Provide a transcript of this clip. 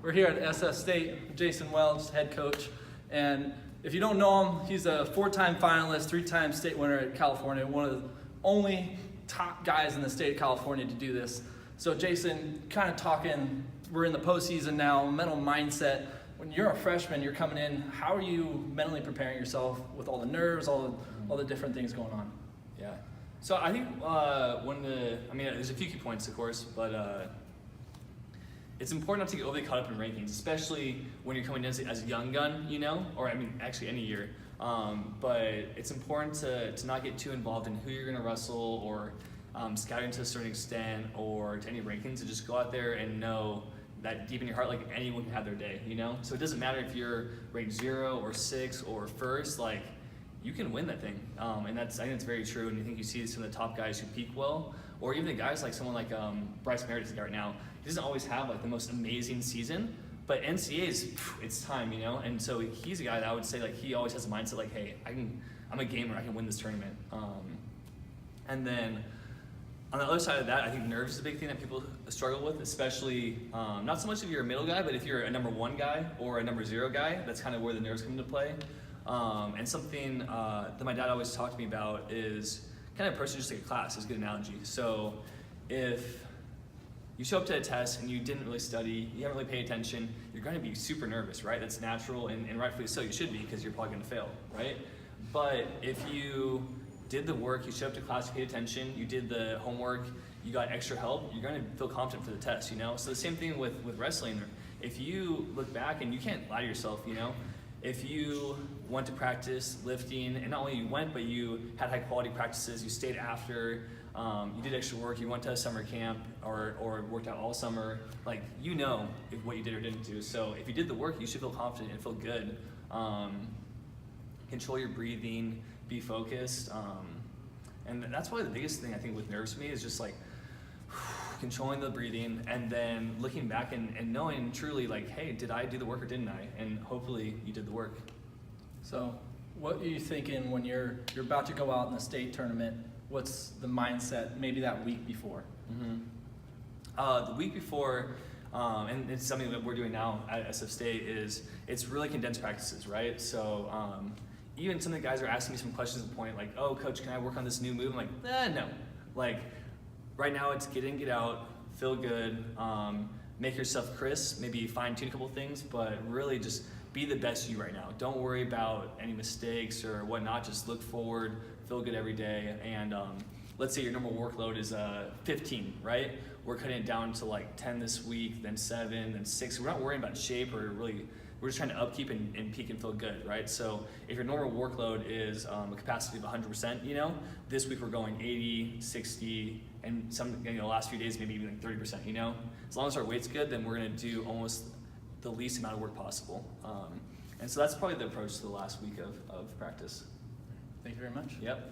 We're here at SF State, Jason Welch, head coach. And if you don't know him, he's a 4-time finalist, 3-time state winner at California, one of the only top guys in the state of California to do this. So Jason, kind of talking, we're in the postseason now, mental mindset. When you're a freshman, you're coming in, how are you mentally preparing yourself with all the nerves, all the different things going on? Yeah. So I think there's a few key points, of course, but it's important not to get overly caught up in rankings, especially when you're coming in as a young gun, or actually any year. But it's important to not get too involved in who you're going to wrestle or scouting to a certain extent or to any rankings, and just go out there and know that deep in your heart, like anyone can have their day, So it doesn't matter if you're ranked 0 or 6 or 1st, like you can win that thing. And I think it's very true. And I think you see some of the top guys who peak well, or even the guys like someone like Bryce Meredith right now. He doesn't always have like the most amazing season, but NCAA's, it's time, And so he's a guy that I would say like he always has a mindset like, hey, I'm a gamer, I can win this tournament. And then on the other side of that, I think nerves is a big thing that people struggle with, especially not so much if you're a middle guy, but if you're a number 1 guy or a number 0 guy, that's kind of where the nerves come into play. And something that my dad always talked to me about is kind of approaching just like a class is a good analogy. So if you show up to a test and you didn't really study, you haven't really paid attention, you're going to be super nervous, right? That's natural, and rightfully so, you should be, because you're probably going to fail, right? But if you did the work, you showed up to class, you paid attention, you did the homework, you got extra help, you're going to feel confident for the test, So the same thing with wrestling. If you look back, and you can't lie to yourself, if you went to practice lifting, and not only you went, but you had high quality practices, you stayed after, you did extra work, you went to a summer camp or worked out all summer, like what you did or didn't do. So if you did the work, you should feel confident and feel good. Control your breathing, be focused. And that's probably the biggest thing I think with nerves for me is just like controlling the breathing, and then looking back and knowing truly like, hey, did I do the work or didn't I? And hopefully you did the work. So what are you thinking when you're about to go out in the state tournament? What's the mindset maybe that week before? The week before, and it's something that we're doing now at SF State, is it's really condensed practices, right? So even some of the guys are asking me some questions at the point like, oh, coach, can I work on this new move? I'm like, no. Like, right now it's get in, get out, feel good, make yourself crisp, maybe fine tune a couple things, but really just be the best you right now. Don't worry about any mistakes or whatnot, just look forward, feel good every day. And let's say your normal workload is 15, right? We're cutting it down to like 10 this week, then 7, then 6. We're not worrying about shape, or really, we're just trying to upkeep and peak and feel good, right? So if your normal workload is a capacity of 100%, this week we're going 80, 60, and some, last few days maybe even like 30%, As long as our weight's good, then we're gonna do almost the least amount of work possible. And so that's probably the approach to the last week of practice. Thank you very much. Yep.